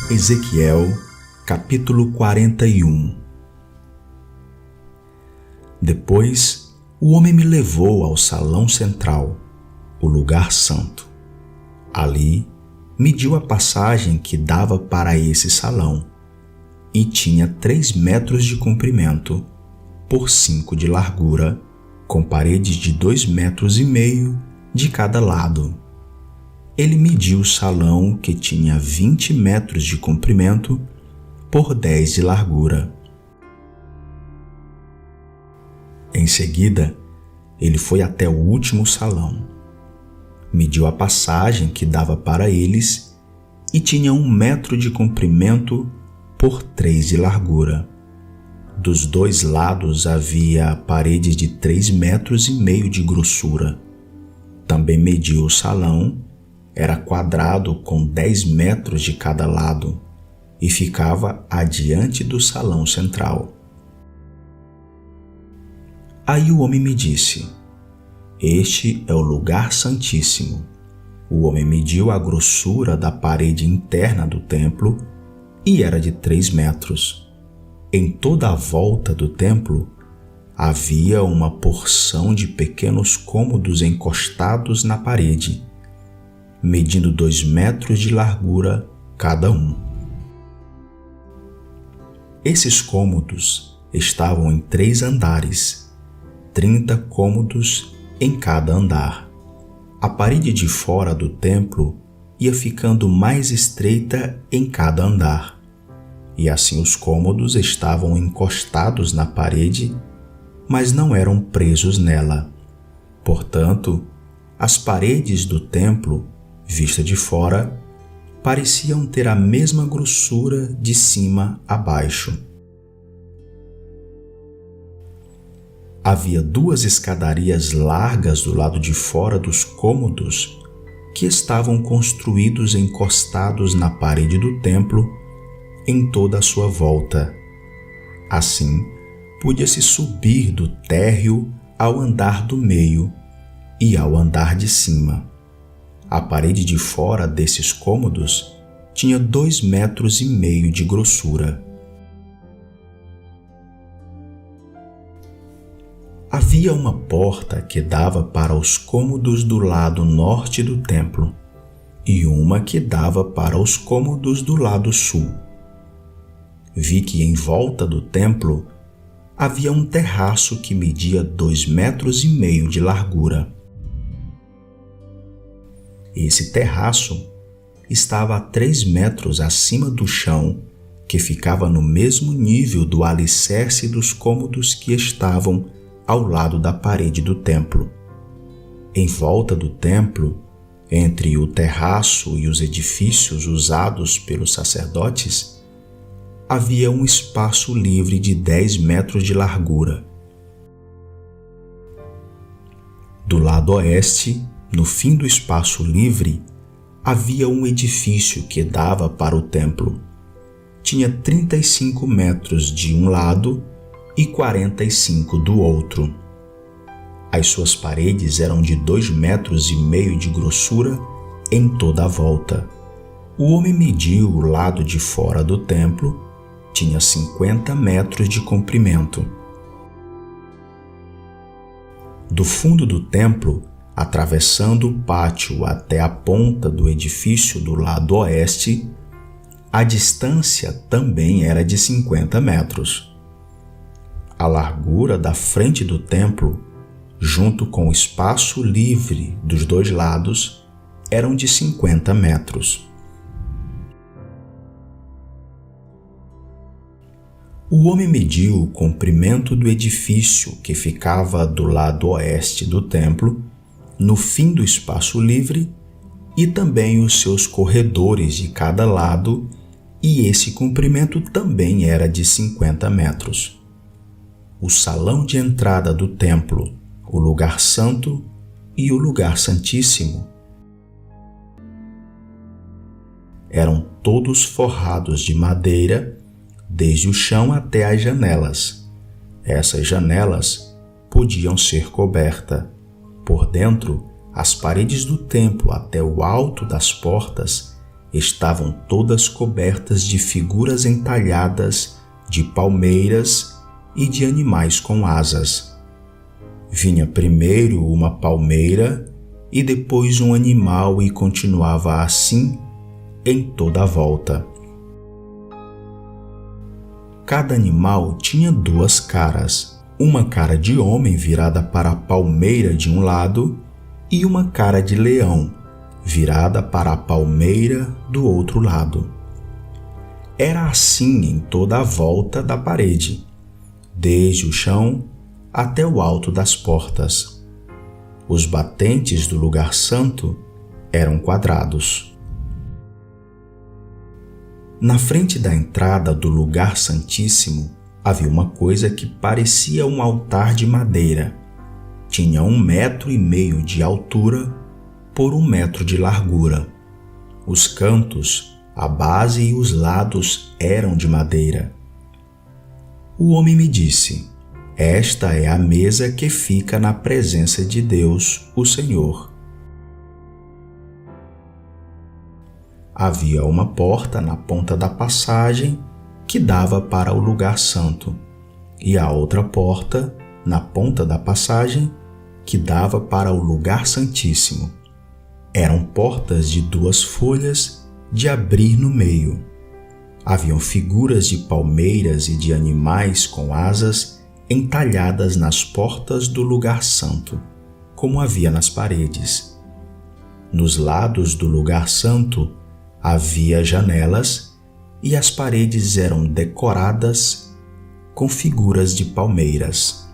Ezequiel, capítulo 41. Depois, o homem me levou ao salão central, o lugar santo. Ali, mediu a passagem que dava para esse salão, e tinha 3 metros de comprimento, por 5 de largura, com paredes de 2,5 metros de cada lado. Ele mediu o salão, que tinha 20 metros de comprimento por 10 de largura. Em seguida, ele foi até o último salão. Mediu a passagem que dava para eles e tinha 1 metro de comprimento por 3 de largura. Dos 2 lados havia paredes de 3,5 metros de grossura. Também mediu o salão. Era quadrado com 10 metros de cada lado e ficava adiante do salão central. Aí o homem me disse: "Este é o lugar santíssimo." O homem mediu a grossura da parede interna do templo e era de 3 metros. Em toda a volta do templo havia uma porção de pequenos cômodos encostados na parede, medindo 2 metros de largura cada um. Esses cômodos estavam em 3 andares, 30 cômodos em cada andar. A parede de fora do templo ia ficando mais estreita em cada andar, e assim os cômodos estavam encostados na parede, mas não eram presos nela. Portanto, as paredes do templo, vista de fora, pareciam ter a mesma grossura de cima a baixo. Havia 2 escadarias largas do lado de fora dos cômodos que estavam construídos encostados na parede do templo em toda a sua volta. Assim, podia-se subir do térreo ao andar do meio e ao andar de cima. A parede de fora desses cômodos tinha 2,5 metros de grossura. Havia uma porta que dava para os cômodos do lado norte do templo e uma que dava para os cômodos do lado sul. Vi que em volta do templo havia um terraço que media 2,5 metros de largura. Esse terraço estava a 3 metros acima do chão, que ficava no mesmo nível do alicerce dos cômodos que estavam ao lado da parede do templo. Em volta do templo, entre o terraço e os edifícios usados pelos sacerdotes, havia um espaço livre de 10 metros de largura. Do lado oeste, no fim do espaço livre, havia um edifício que dava para o templo. Tinha 35 metros de um lado e 45 do outro. As suas paredes eram de 2,5 metros de grossura em toda a volta. O homem mediu o lado de fora do templo, tinha 50 metros de comprimento. Do fundo do templo, atravessando o pátio até a ponta do edifício do lado oeste, a distância também era de 50 metros. A largura da frente do templo, junto com o espaço livre dos 2 lados, eram de 50 metros. O homem mediu o comprimento do edifício que ficava do lado oeste do templo, no fim do espaço livre, e também os seus corredores de cada lado, e esse comprimento também era de 50 metros. O salão de entrada do templo, o lugar santo e o lugar santíssimo eram todos forrados de madeira, desde o chão até as janelas. Essas janelas podiam ser cobertas. Por dentro, as paredes do templo até o alto das portas estavam todas cobertas de figuras entalhadas de palmeiras e de animais com asas. Vinha primeiro uma palmeira e depois um animal e continuava assim em toda a volta. Cada animal tinha duas caras, uma cara de homem virada para a palmeira de um lado e uma cara de leão virada para a palmeira do outro lado. Era assim em toda a volta da parede, desde o chão até o alto das portas. Os batentes do lugar santo eram quadrados. Na frente da entrada do lugar santíssimo havia uma coisa que parecia um altar de madeira. Tinha 1,5 metros de altura por 1 metro de largura. Os cantos, a base e os lados eram de madeira. O homem me disse: esta é a mesa que fica na presença de Deus, o Senhor. Havia uma porta na ponta da passagem que dava para o lugar santo, e a outra porta na ponta da passagem que dava para o lugar santíssimo. Eram portas de 2 folhas de abrir no meio. Haviam figuras de palmeiras e de animais com asas entalhadas nas portas do lugar santo, como havia nas paredes. Nos lados do lugar santo havia janelas e as paredes eram decoradas com figuras de palmeiras.